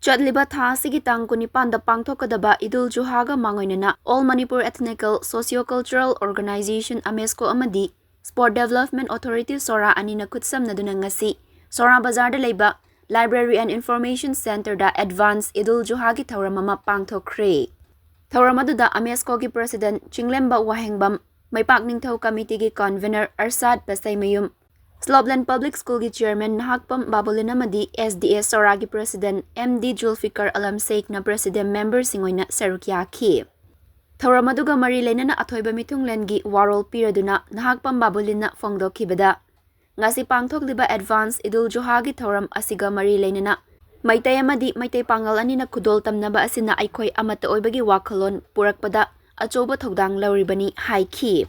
Chatliba tha asigi tang kunipanda pangthokadaba Eid-ul-Zuha ga mangoinana All Manipur Ethnical Socio-Cultural Organization AMESCO amadi Sport Development Authority Sora anina khutsamnaduna ngasi Sora Bazar da leiba Library and Information Center da Advance Eid-ul-Zuha gi thawram ama pangthokre. Thawram aduda AMESCO gi President Chinglemba Wahengbam Maipak Ningthau Committee gi Convener Arsad Pasaymayum Slopland Public School gi Chairman Nahakpam Babulin amadi SDS Sora gi President MD Julfikar Alam Sheikh na President Member singoina sarukya ki. Thawram aduga mari leinana athoiba mithunglen gi warol piraduna Nahakpam Babulin na phongdokhibada ngasi pangthokliba Advance Eid-ul-Zuha gi thawram asiga mari leinana Meitei amadi Meitei Pangal anina khudol tamnaba asina aikhoi amata oibagi wakhalon purakpada achoba thodang lauribani haiki.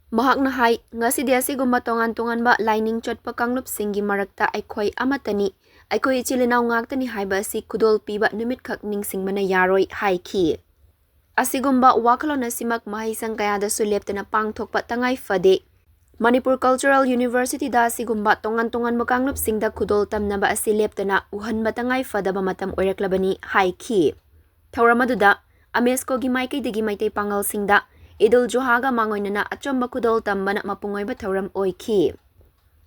Mahakna hai ngasi diasi gumba tongan ba lining chotpa kanglup singi marakta aikhoi amatani aikhoi ichilinau ngaktani haiba asi khudol piba numit khak ningsingmana yaroi haiki. Asigumba wakhalon asimak mahisang kayada suleptana pangthokpa tangai fade Manipur Cultural University da asigumba tongan mo kanglup singda khudol tamnaba asi leptana uhanba tangai fadaba matam oiraklabani haiki. Thawramaduda AMESCO gi Meitei digi Meitei Pangal singda Eid-ul-Zuha ga mangoinana achomba khudol tambana mapungoiba thawram oiki.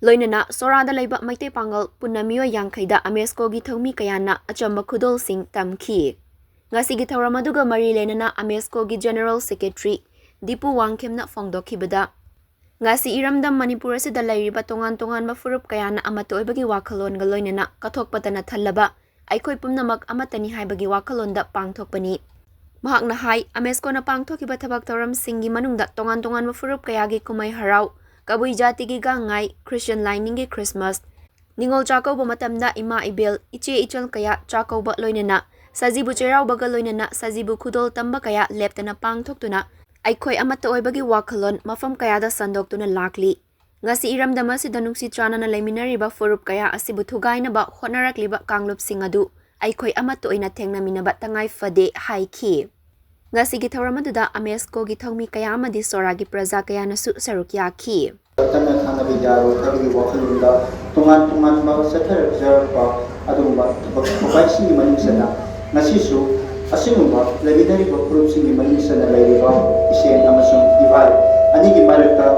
Loinana Sora da leiba Meitei Pangal punamiyo yangkhaida AMESCO gi thongmi kayana achomba khudol sing tamki. Ngasi gi thawram aduga mari leinana AMESCO gi General Secretary Dipu Wangkhemna phongdokhibada ngasi iramdam Manipur asida lairiba tongan ba furup kayana amato oibagi wakhalon ga loinana kathokpatana thallaba aikhoi pumnamak amatani haibagi wakhalonda pangthokpani. Mahakna hai AMESCO na pangthokiba thabak tawram singi manungda tongan ba furup kayagi kumai harau kabui jati gi gangai Christian lining gi Christmas ningol chakauba matamda ima ibel iche ichal kaya chakauba loinana sajibu cherau baga loinana sajibu khudol tamba kaya leptana pangthoktuna aikhoi amata oibagi wakhalon mafam kayada sandoktuna lakli ngasi iramdama sida nungsi chanana leiminariba furup kaya asibu thugainaba honarakliba kanglup singadu aikhoi amata oina thengnaminaba tangai fade haiki. Ngasi gi thawramaduda AMESCO gi thongmi kaya amadi Sora gi praja kaya nasu sarukya ki. Tanna thana bidaro thagi wakhalunda tongan ba sathar jarpa adumba babaisi gi manisana ngasisu asingumba levidari ba kurupsi gi manisana leiriba isen amasung divai anigi marakta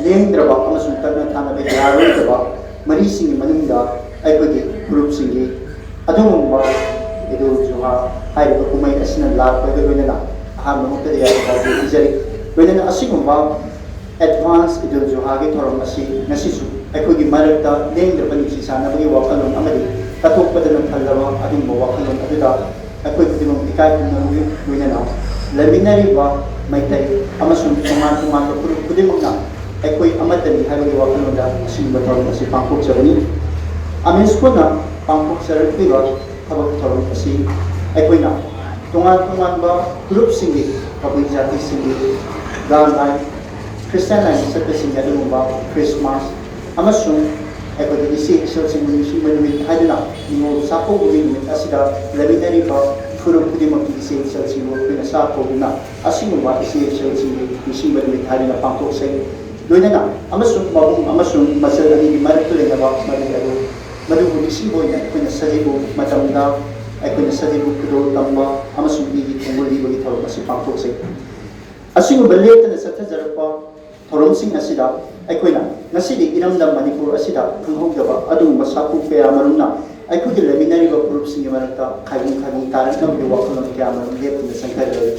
lengdraba amasung tanna thana bidaro daba marisingi manungda aibagi kurupsi gi adumba Eid-ul-Zuha haiba kumai asina lakpa ga loinana ahamna mukta ya ba izari loinana asingumba Advance Eid-ul-Zuha gi thoram asi ngasisu aikogi marakta lengdraba nisi sanabagi wakhalon amadi kathokpadana thallaba adumba wakhalon aduda aikoi khudimang ikai pumnamugi loinana laminariba Meitei amasung tongan ba furup khudimangna aikoi amatani haibagi wakhalonda asingba thoram asi pangthokjabani. AMESCO na pangthokjarakliba thabak thoram asi aikoina tongan ba group singi kabui jati singi ganai Christian line sattasing adumba Christmas amasung aikoi isi sing manumit haidana ningo sapo gumit asida laminari ba furup kudimang isi sing pina sapo na asingumba isi sing manumit haidana pangthoksay loinana amasung mabung amasung masal ani maratulena ba madagado madugu isi boyna pina sajibu matamda aikoi sajibu kudo tamba amasung igi tunguli bagi thawram asi pangthoksay asingumba leptana sathajarpa thoromsing asida aikoina ngasidi iramdam Manipur asida thunghogdaba adumba sapu kaya marungna aikogi leminariba purupsingi marakta khaibung taranamgi wakhalon kaya marung leptuna sangkhairoi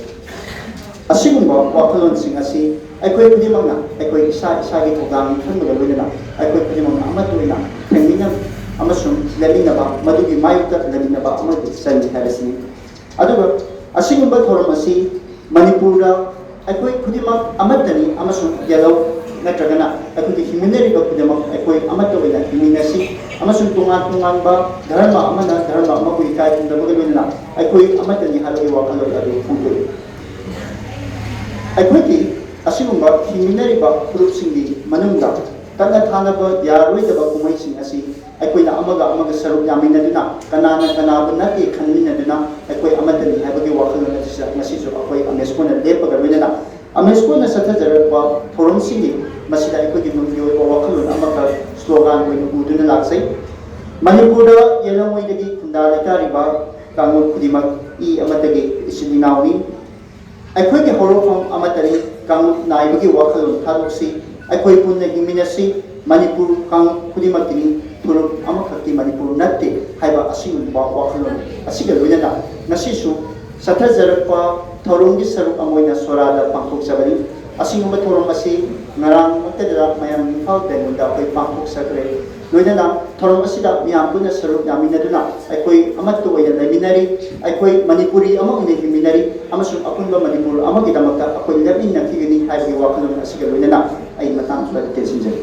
asigumba wakhalonsing asi aikoi khudimangna aikoi isagi thogang thanbaga loinana aikoi khudimangna amatoina thengminam amasung leminaba madugi mayukta leminaba amagi sangi hairasini aduga asigumba thoram asi Manipurda aikoi khudimang amatani amasung yellow natragana aikoi himinariba khudimang aikoi amata oina himinasi amasung tongan ba dharma amana dharma amabu ikai pumdabaga loinana aikoi amatani halagi wakhalon adu phungdoi aikoi asigumba himinariba kurupsingi manungda tanna thanaba yaroidaba kumaising asi aikoina amaga saruk yaminaduna kanana kanabu nati khanminaduna aikoi amatani haibagi wakhalon asisa ngasisu akoi AMESCO na lepaga loinana AMESCO na sathajarpa thoromsingi masida aikogi mungyo wakhalon amaga slogan oina uduna laksai Manipurda yelangoidagi khunda lekariba ꯀꯥꯡꯂꯨꯞ ꯈꯨꯗꯤꯡꯃꯛ E ꯑꯃꯗꯒꯤ ꯏꯆꯤꯟ ꯏꯅꯥꯎꯅꯤ ꯑꯩꯈꯣꯏꯒꯤ ꯍꯧꯔꯛꯐꯝ ꯑꯃꯠꯇꯅꯤ ꯀꯥꯡꯂꯨꯞ ꯅꯥꯏꯕꯒꯤ ꯋꯥꯈꯜꯂꯣꯟ ꯊꯥꯗꯣꯛꯁꯤ ꯑꯩꯈꯣꯏ ꯄꯨꯟꯅ ꯍꯤꯡꯃꯤꯟꯅꯁꯤ ꯃꯅꯤꯄꯨꯔ ꯀꯥꯡꯂꯨꯞ ꯈꯨꯗꯤꯡꯃꯛꯀꯤꯅꯤ ꯐꯨꯔꯨꯞ ꯑꯃꯈꯛꯀꯤ ꯃꯅꯤꯄꯨꯔ ꯅꯠꯇꯦ ꯍꯥꯏꯕ ꯑꯁꯤꯒꯨꯝꯕ ꯋꯥꯈꯜꯂꯣꯟ ꯑꯁꯤꯒ ꯂꯣꯏꯅꯅ ꯉꯁꯤꯁꯨ ꯆꯠꯊꯖꯔꯛꯄ ꯊꯧꯔꯝꯒꯤ ꯁꯔꯨꯛ ꯑꯃ ꯑꯣꯏꯅ ꯁꯣꯔꯥꯗ ꯄꯥꯡꯊꯣꯛꯆꯕꯅꯤ ꯑꯁꯤꯒꯨꯝꯕ ꯊꯧꯔꯝ ꯑꯁꯤ ꯉꯔꯥꯡꯃꯛꯇꯗ ꯃꯌꯥꯝ ꯏꯝꯐꯥꯜ ꯇꯦꯡꯗ ꯑꯩꯈꯣꯏ ꯄꯥꯡꯊꯣꯛꯆꯈ꯭ꯔꯦ ꯂꯣꯏꯅꯅ ꯊꯧꯔꯝ ꯑꯁꯤꯗ ꯃꯤꯌꯥꯝ ꯄꯨꯟꯅ ꯁꯔꯨꯛ ꯌꯥꯃꯤꯟꯅꯗꯨꯅ ꯑꯩꯈꯣꯏ ꯑꯃꯠꯇ ꯑꯣꯏꯅ ꯂꯩꯃꯤꯟꯅꯔꯤ ꯑꯩꯈꯣই ꯃꯅꯤꯄꯨꯔꯤ ꯑꯃ ꯑꯣꯏꯅ ꯍꯤꯡꯃꯤꯟꯅꯔꯤ ꯑꯃꯁꯨꯡ ꯑꯄꯨꯟꯕ ꯃꯅꯤꯄꯨꯔ ꯑꯃꯒꯤꯗꯃꯛꯇ ꯑꯩꯈꯣꯏ ꯂꯦꯞꯃꯤꯟꯅꯈꯤꯒꯅꯤ ꯍꯥꯏꯕꯒꯤ ꯋꯥꯈꯜꯂꯣꯟ ꯑꯁꯤꯒ ꯂꯣꯏꯅꯅ ꯑꯩ ꯃꯇꯥꯡ ꯑꯁꯤꯗ ꯇꯦꯟꯁꯤꯟꯖꯔꯤ